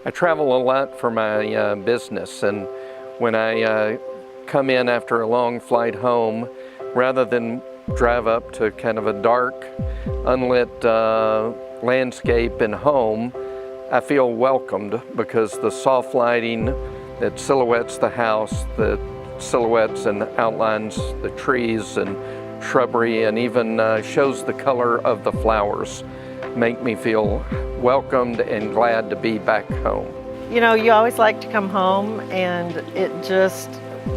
I travel a lot for my business, and when I come in after a long flight home, rather than drive up to kind of a dark, unlit landscape and home, I feel welcomed because the soft lighting that silhouettes the house, that silhouettes and outlines the trees and shrubbery, and even shows the color of the flowers, make me feel welcomed and glad to be back home. You know, you always like to come home, and it just,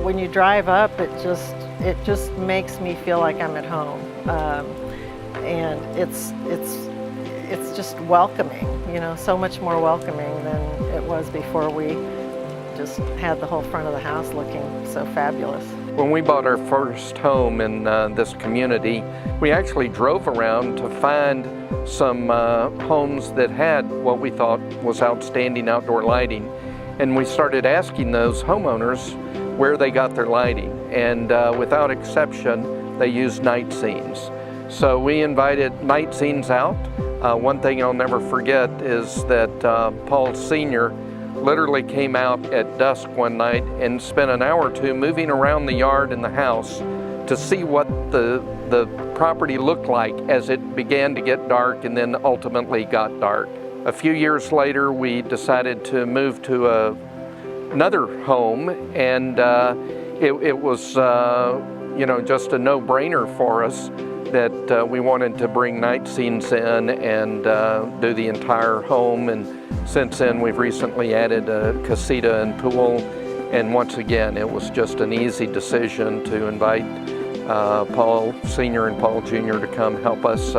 when you drive up, it just makes me feel like I'm at home. And it's just welcoming, you know, so much more welcoming than it was before we just had the whole front of the house looking so fabulous. When we bought our first home in this community, we actually drove around to find some homes that had what we thought was outstanding outdoor lighting. And we started asking those homeowners where they got their lighting. And without exception, they used NightScenes. So we invited NightScenes out. One thing I'll never forget is that Paul Sr. literally came out at dusk one night and spent an hour or two moving around the yard and the house to see what the property looked like as it began to get dark and then ultimately got dark. A few years later, we decided to move to another home, and it was you know, just a no-brainer for us that we wanted to bring NightScenes in and do the entire home. And since then, we've recently added a casita and pool. And once again, it was just an easy decision to invite Paul Sr. and Paul Jr. to come help us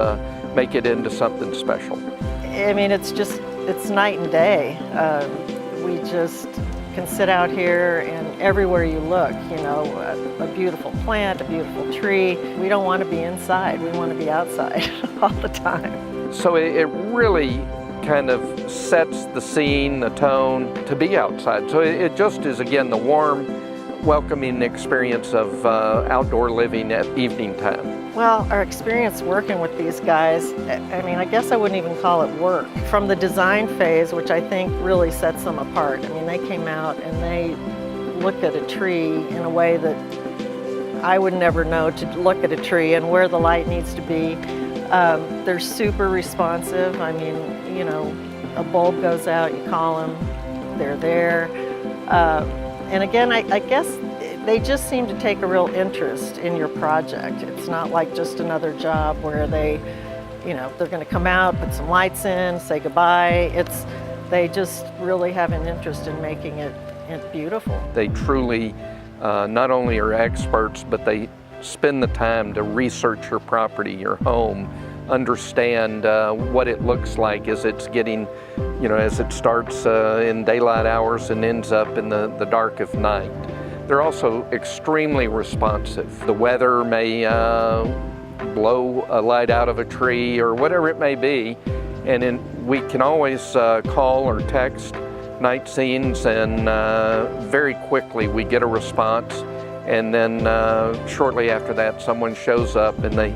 make it into something special. I mean, it's night and day. We just can sit out here, and everywhere you look, you know, a beautiful plant, a beautiful tree. We don't want to be inside, we want to be outside all the time. So it really kind of sets the scene, the tone, to be outside. So it just is, again, the warm, welcoming experience of outdoor living at evening time. Well, our experience working with these guys, I mean, I guess I wouldn't even call it work. From the design phase, which I think really sets them apart. I mean, they came out and they looked at a tree in a way that I would never know to look at a tree and where the light needs to be. They're super responsive. I mean, you know, a bulb goes out, you call them, they're there. And again, I guess they just seem to take a real interest in your project. It's not like just another job where they, you know, they're going to come out, put some lights in, say goodbye. They just really have an interest in making it beautiful. They truly not only are experts, but they spend the time to research your property, your home, understand what it looks like as it's getting, you know, as it starts in daylight hours and ends up in the dark of night. They're also extremely responsive. The weather may blow a light out of a tree or whatever it may be, and we can always call or text NightScenes, and very quickly we get a response, and then shortly after that someone shows up and they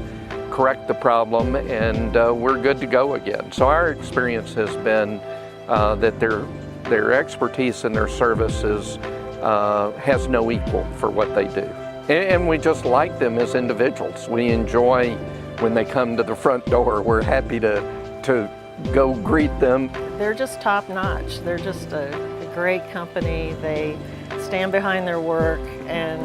correct the problem, and we're good to go again. So our experience has been that their expertise and their services has no equal for what they do. And we just like them as individuals. We enjoy when they come to the front door. We're happy to go greet them. They're just top notch. They're just a great company. They stand behind their work, and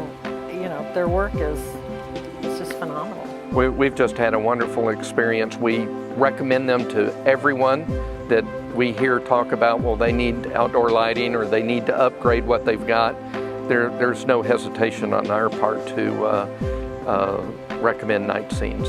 you know, their work it's just phenomenal. We've just had a wonderful experience. We recommend them to everyone that we hear talk about, well, they need outdoor lighting or they need to upgrade what they've got. There's no hesitation on our part to recommend NightScenes.